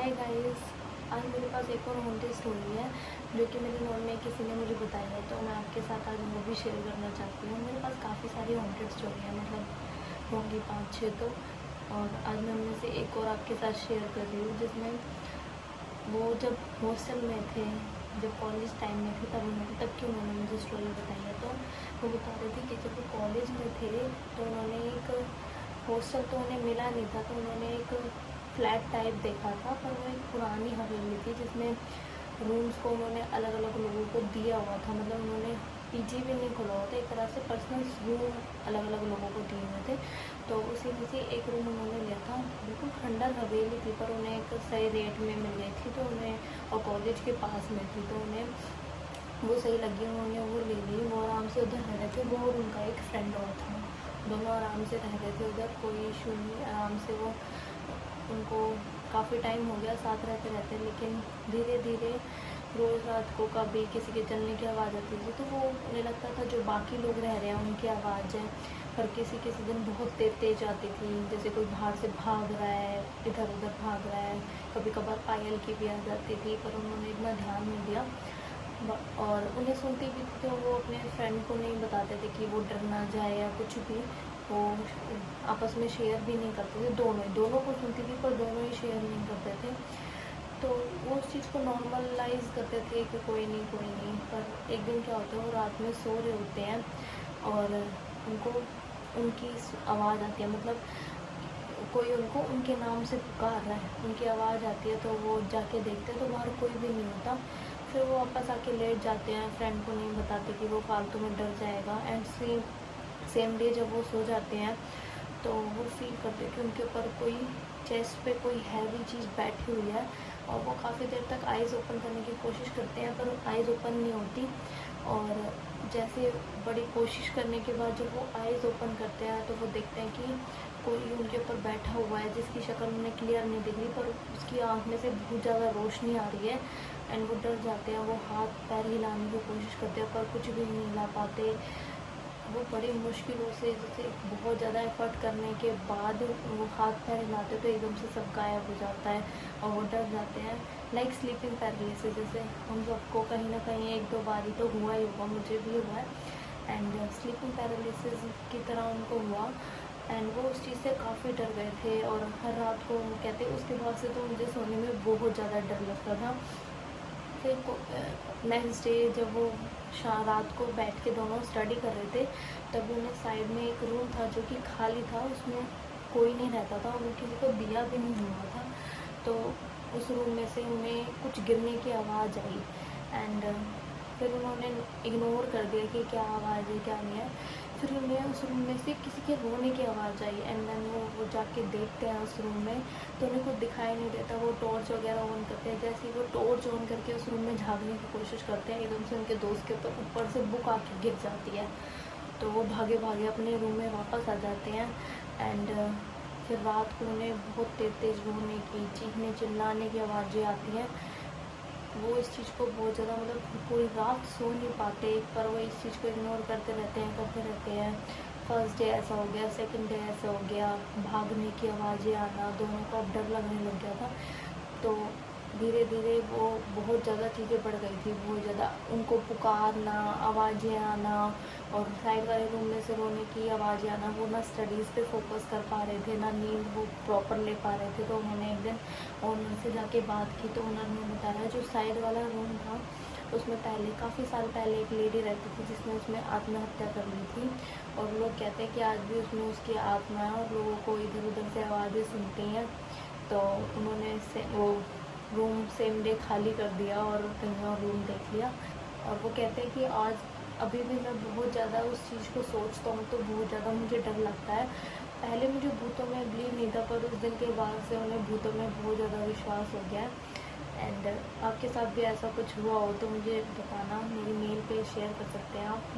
Hi guys, आज मेरे पास एक और हॉन्टेड स्टोरी है जो कि मेरे नॉन में किसी ने मुझे बताई है, तो मैं आपके साथ आज वो भी शेयर करना चाहती हूँ। मेरे पास काफ़ी सारी हॉन्टेड स्टोरी है, मतलब होंगी 5-6 तो। और आज मैं उनमें से एक और आपके साथ शेयर कर रही हूँ, जिसमें वो जब हॉस्टल में थे, जब कॉलेज टाइम में थे, तब की उन्होंने मुझे स्टोरी बताई है। तो वो बता रही थी कि जब वो कॉलेज में थे तो उन्होंने एक हॉस्टल तो उन्हें मिला नहीं था, तो उन्होंने एक फ्लैट टाइप देखा था, पर वो एक पुरानी हवेली थी जिसमें रूम्स को उन्होंने अलग अलग लोगों को दिया हुआ था। मतलब उन्होंने पीजी भी नहीं खोला हुआ था, एक तरह से पर्सनल रूम अलग अलग लोगों को दिए हुए थे। तो उसी में से एक रूम उन्होंने लिया था। बिल्कुल खंडर हवेली थी, पर उन्हें एक सही रेट में मिल गई थी, तो उन्हें और कॉलेज के पास में थी, तो उन्हें वो सही लगी, उन्होंने वो ले ली। वो आराम से उधर रह रहे थे, वो और उनका एक फ्रेंड और था। दोनों आराम से रह रहे थे उधर, कोई इशू नहीं, आराम से वो उनको काफ़ी टाइम हो गया साथ रहते रहते। लेकिन धीरे धीरे रोज़ रात को कभी किसी के चलने की आवाज़ आती थी, तो वो उन्हें लगता था जो बाकी लोग रह रहे हैं उनकी आवाज़ है। पर किसी किसी दिन बहुत तेज़ आती थी, जैसे कोई बाहर से भाग रहा है, इधर उधर भाग रहा है। कभी कभार पायल की भी आ जाती थी, पर उन्होंने इतना ध्यान नहीं दिया। और उन्हें सुनती भी थी, तो वो अपने फ्रेंड को नहीं बताते थे कि वो डर ना जाए या कुछ भी। वो आपस में शेयर भी नहीं करते थे, दोनों को सुनती थी, पर दोनों ही शेयर नहीं करते थे। तो वो उस चीज़ को नॉर्मलाइज करते थे कि कोई नहीं कोई नहीं। पर एक दिन क्या होता है, वो रात में सो रहे होते हैं और उनको उनकी आवाज़ आती है, मतलब कोई उनको उनके नाम से पुकार रहा है, उनकी आवाज़ आती है। तो वो जाके देखते हैं तो बाहर कोई भी नहीं होता। फिर वो वापस आके लेट जाते हैं, फ्रेंड को नहीं बताते कि वो फालतू में डर जाएगा। एंड सेम डे जब वो सो जाते हैं तो वो फील करते हैं कि उनके ऊपर कोई चेस्ट पे कोई हैवी चीज़ बैठी हुई है। और वो काफ़ी देर तक आइज़ ओपन करने की कोशिश करते हैं, पर आइज़ ओपन नहीं होती। और जैसे बड़ी कोशिश करने के बाद जब वो आइज़ ओपन करते हैं तो वो देखते हैं कि कोई उनके ऊपर बैठा हुआ है, जिसकी शक्ल उन्हें क्लियर नहीं दिख रही, पर उसकी आँख में से बहुत ज़्यादा रोशनी आ रही है। एंड वो डर जाते हैं, वो हाथ पैर हिलाने की कोशिश करते हैं, पर कुछ भी नहीं हिला पाते। वो बड़ी मुश्किलों से, जैसे बहुत ज़्यादा एफर्ट करने के बाद वो हाथ पैर हिलाते तो एकदम से सब गायब हो जाता है और वो डर जाते हैं। लाइक स्लीपिंग पैरालिसिस, जैसे हम सबको कहीं ना कहीं 1-2 बार ही तो हुआ ही होगा, मुझे भी हुआ है। एंड स्लीपिंग पैरालिसिस की तरह उनको हुआ। एंड वो उस चीज़ से काफ़ी डर गए थे और हर रात को वो कहते उसके बाद से तो मुझे सोने में बहुत ज़्यादा डर लगता था। फिर नेक्स्ट डे जब वो रात को बैठ के दोनों स्टडी कर रहे थे, तब उन्हें साइड में एक रूम था जो कि खाली था, उसमें कोई नहीं रहता था, वो किसी को दिया भी नहीं हुआ था। तो उस रूम में से उन्हें कुछ गिरने की आवाज़ आई। एंड फिर उन्होंने इग्नोर कर दिया कि क्या आवाज़ है क्या नहीं है। फिर उन्हें उस रूम में से किसी के रोने की आवाज़ आई। एंड देन वो जाके देखते हैं उस रूम में, तो उन्हें कुछ दिखाई नहीं देता। वो टॉर्च वगैरह ऑन करते हैं, जैसे ही वो टॉर्च ऑन करके उस रूम में झाँकने की कोशिश करते हैं, एकदम से उनके दोस्त के ऊपर से बुक आके गिर जाती है। तो वो भागे भागे अपने रूम में वापस आ जाते हैं। एंड फिर रात को उन्हें बहुत तेज़ रोने की, चीखने चिल्लाने की आवाज़ें आती हैं। वो इस चीज़ को बहुत ज़्यादा, मतलब पूरी रात सो नहीं पाते, पर वो इस चीज़ को इग्नोर करते रहते हैं। फर्स्ट डे ऐसा हो गया, सेकंड डे ऐसा हो गया, भागने की आवाज़ें आना, दोनों को अब डर लगने लग गया था। तो धीरे धीरे वो बहुत ज़्यादा चीज़ें बढ़ गई थी, बहुत ज़्यादा उनको पुकारना, आवाज़ें आना, और साइड वाले रूम में से रोने की आवाज़ें आना। वो ना स्टडीज़ पे फोकस कर पा रहे थे, ना नींद वो प्रॉपर ले पा रहे थे। तो उन्होंने एक दिन ओनर से जाके बात की, तो ओनर ने बताया जो साइड वाला रूम था उसमें पहले काफ़ी साल पहले एक लेडी रहती थी जिसने उसमें आत्महत्या कर ली थी। और लोग कहते हैं कि आज भी उसमें उसकी आत्मा है और लोगों को इधर उधर से आवाज़ें सुनती हैं। तो उन्होंने वो रूम सेम डे खाली कर दिया और कहीं और रूम देख लिया। और वो कहते हैं कि आज अभी भी मैं बहुत ज़्यादा उस चीज़ को सोचता हूँ तो बहुत ज़्यादा मुझे डर लगता है। पहले मुझे भूतों में बिलीव नहीं था, पर उस दिन के बाद से उन्हें भूतों में बहुत ज़्यादा विश्वास हो गया है। एंड आपके साथ भी ऐसा कुछ हुआ हो तो मुझे बताना, मेरी मेल पे शेयर कर सकते हैं आप।